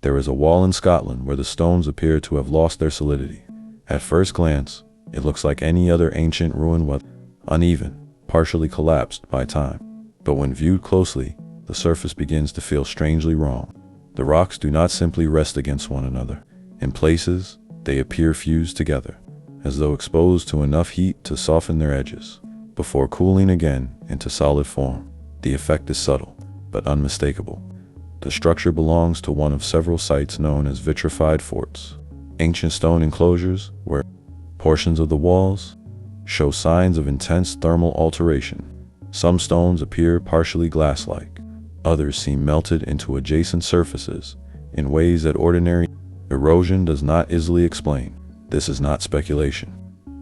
There is a wall in Scotland where the stones appear to have lost their solidity. At first glance, it looks like any other ancient ruin, with uneven, partially collapsed by time. But when viewed closely, the surface begins to feel strangely wrong. The rocks do not simply rest against one another. In places, they appear fused together, as though exposed to enough heat to soften their edges, before cooling again into solid form. The effect is subtle, but unmistakable. The structure belongs to one of several sites known as vitrified forts, ancient stone enclosures where portions of the walls show signs of intense thermal alteration. Some stones appear partially glass-like, others seem melted into adjacent surfaces in ways that ordinary erosion does not easily explain. This is not speculation.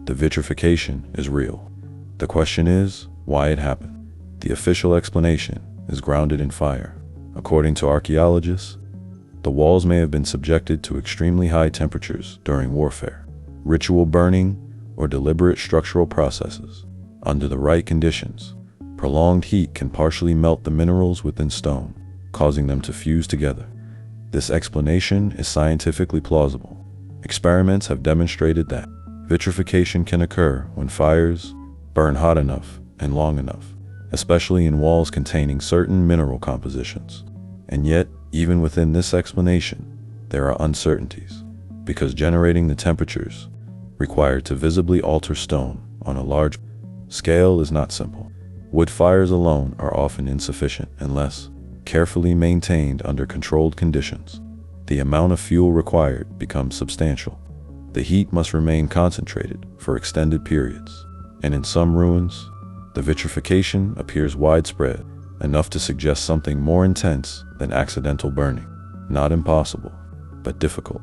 The vitrification is real. The question is why it happened. The official explanation is grounded in fire. According to archaeologists, the walls may have been subjected to extremely high temperatures during warfare, ritual burning, or deliberate structural processes. Under the right conditions, prolonged heat can partially melt the minerals within stone, causing them to fuse together. This explanation is scientifically plausible. Experiments have demonstrated that vitrification can occur when fires burn hot enough and long enough, especially in walls containing certain mineral compositions. And yet, even within this explanation, there are uncertainties, because generating the temperatures required to visibly alter stone on a large scale is not simple. Wood fires alone are often insufficient unless carefully maintained under controlled conditions. The amount of fuel required becomes substantial. The heat must remain concentrated for extended periods, and in some ruins, the vitrification appears widespread, enough to suggest something more intense than accidental burning. Not impossible, but difficult.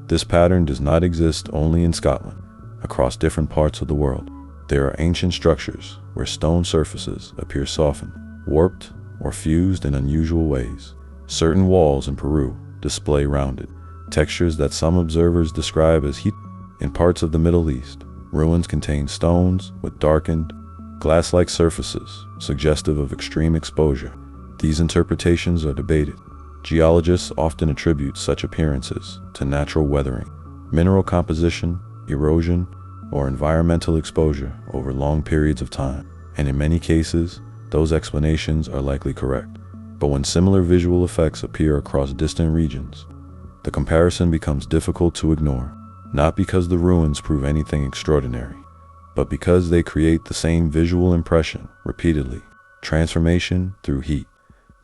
This pattern does not exist only in Scotland. Across different parts of the world, there are ancient structures where stone surfaces appear softened, warped, or fused in unusual ways. Certain walls in Peru display rounded textures that some observers describe as heat. In parts of the Middle East, ruins contain stones with darkened, glass-like surfaces, suggestive of extreme exposure. These interpretations are debated. Geologists often attribute such appearances to natural weathering, mineral composition, erosion, or environmental exposure over long periods of time, and in many cases, those explanations are likely correct. But when similar visual effects appear across distant regions, the comparison becomes difficult to ignore, not because the ruins prove anything extraordinary, but because they create the same visual impression repeatedly. Transformation through heat.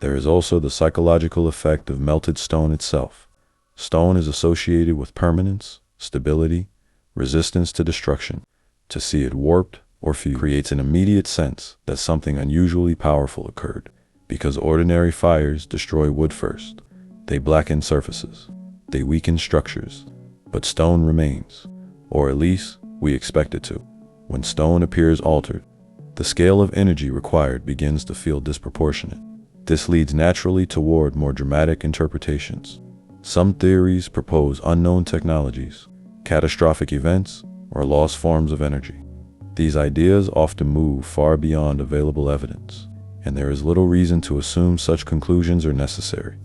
There is also the psychological effect of melted stone itself. Stone is associated with permanence, stability, resistance to destruction. To see it warped or fused creates an immediate sense that something unusually powerful occurred, because ordinary fires destroy wood first. They blacken surfaces, they weaken structures, but stone remains, or at least we expect it to. When stone appears altered, the scale of energy required begins to feel disproportionate. This leads naturally toward more dramatic interpretations. Some theories propose unknown technologies, catastrophic events, or lost forms of energy. These ideas often move far beyond available evidence, and there is little reason to assume such conclusions are necessary.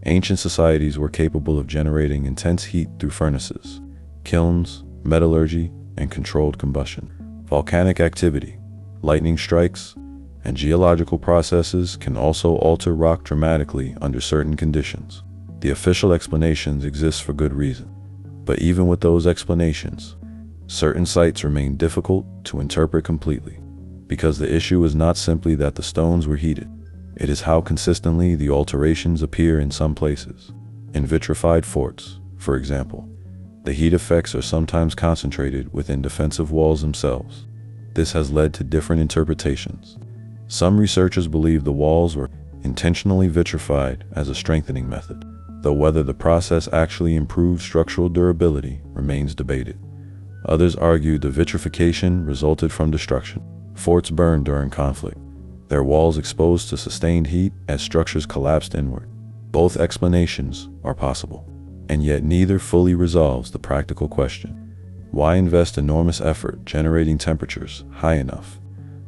Ancient societies were capable of generating intense heat through furnaces, kilns, metallurgy, and controlled combustion. Volcanic activity, lightning strikes, and geological processes can also alter rock dramatically under certain conditions. The official explanations exist for good reason, but even with those explanations, certain sites remain difficult to interpret completely, because the issue is not simply that the stones were heated. It is how consistently the alterations appear in some places. In vitrified forts, for example, the heat effects are sometimes concentrated within defensive walls themselves. This has led to different interpretations. Some researchers believe the walls were intentionally vitrified as a strengthening method, though whether the process actually improved structural durability remains debated. Others argue the vitrification resulted from destruction. Forts burned during conflict, their walls exposed to sustained heat as structures collapsed inward. Both explanations are possible, and yet neither fully resolves the practical question. Why invest enormous effort generating temperatures high enough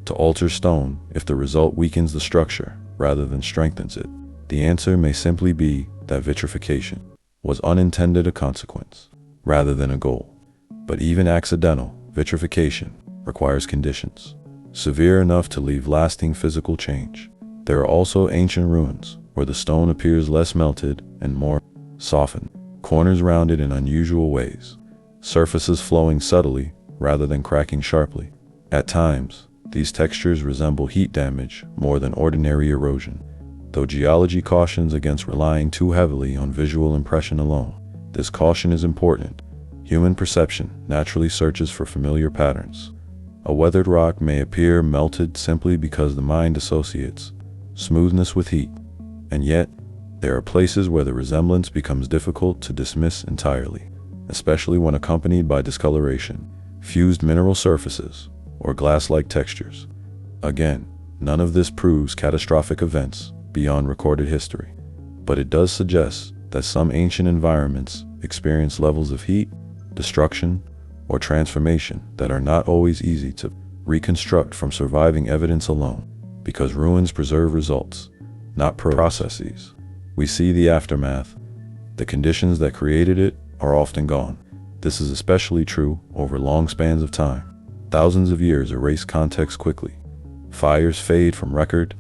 to alter stone if the result weakens the structure rather than strengthens it? The answer may simply be that vitrification, was unintended a consequence, rather than a goal. But even accidental vitrification requires conditions severe enough to leave lasting physical change. There are also ancient ruins where the stone appears less melted and more softened, corners rounded in unusual ways, surfaces flowing subtly rather than cracking sharply. At times, these textures resemble heat damage more than ordinary erosion. Though geology cautions against relying too heavily on visual impression alone, this caution is important. Human perception naturally searches for familiar patterns. A weathered rock may appear melted simply because the mind associates smoothness with heat, and yet there are places where the resemblance becomes difficult to dismiss entirely, especially when accompanied by discoloration, fused mineral surfaces, or glass-like textures. Again, none of this proves catastrophic events beyond recorded history, but it does suggest that some ancient environments experience levels of heat, destruction, or transformation that are not always easy to reconstruct from surviving evidence alone, because ruins preserve results, not processes. We see the aftermath. The conditions that created it are often gone. This is especially true over long spans of time. Thousands of years erase context quickly. Fires fade from record.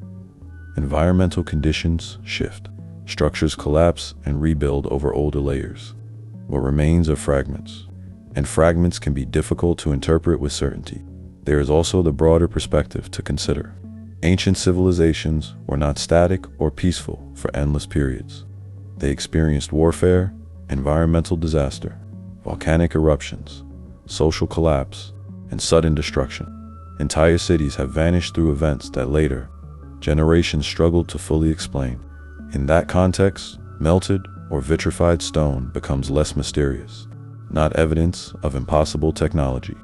Environmental conditions shift. Structures collapse and rebuild over older layers. What remains are fragments, and fragments can be difficult to interpret with certainty. There is also the broader perspective to consider. Ancient civilizations were not static or peaceful for endless periods. They experienced warfare, environmental disaster, volcanic eruptions, social collapse, and sudden destruction. Entire cities have vanished through events that later generations struggled to fully explain. In that context, melted or vitrified stone becomes less mysterious, not evidence of impossible technology,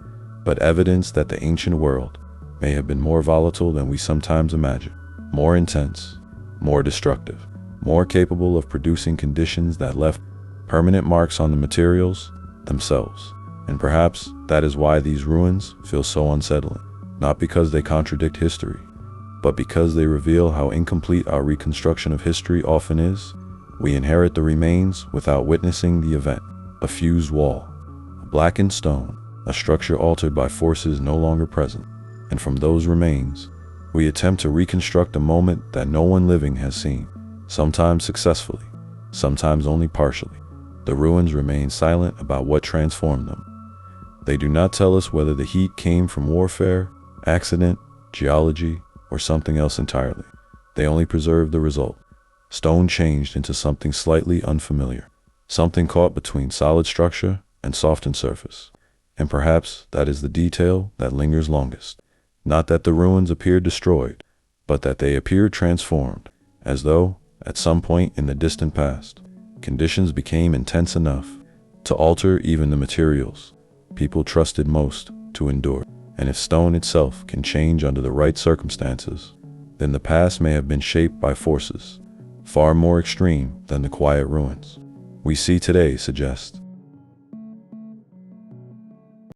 but evidence that the ancient world may have been more volatile than we sometimes imagine, more intense, more destructive, more capable of producing conditions that left permanent marks on the materials themselves. And perhaps that is why these ruins feel so unsettling, not because they contradict history, but because they reveal how incomplete our reconstruction of history often is. We inherit the remains without witnessing the event. A fused wall, a blackened stone, a structure altered by forces no longer present. And from those remains, we attempt to reconstruct a moment that no one living has seen, sometimes successfully, sometimes only partially. The ruins remain silent about what transformed them. They do not tell us whether the heat came from warfare, accident, geology, or something else entirely. They only preserve the result. Stone changed into something slightly unfamiliar, something caught between solid structure and softened surface. And perhaps that is the detail that lingers longest. Not that the ruins appeared destroyed, but that they appeared transformed, as though, at some point in the distant past, conditions became intense enough to alter even the materials people trusted most to endure. And if stone itself can change under the right circumstances, then the past may have been shaped by forces far more extreme than the quiet ruins we see today suggest.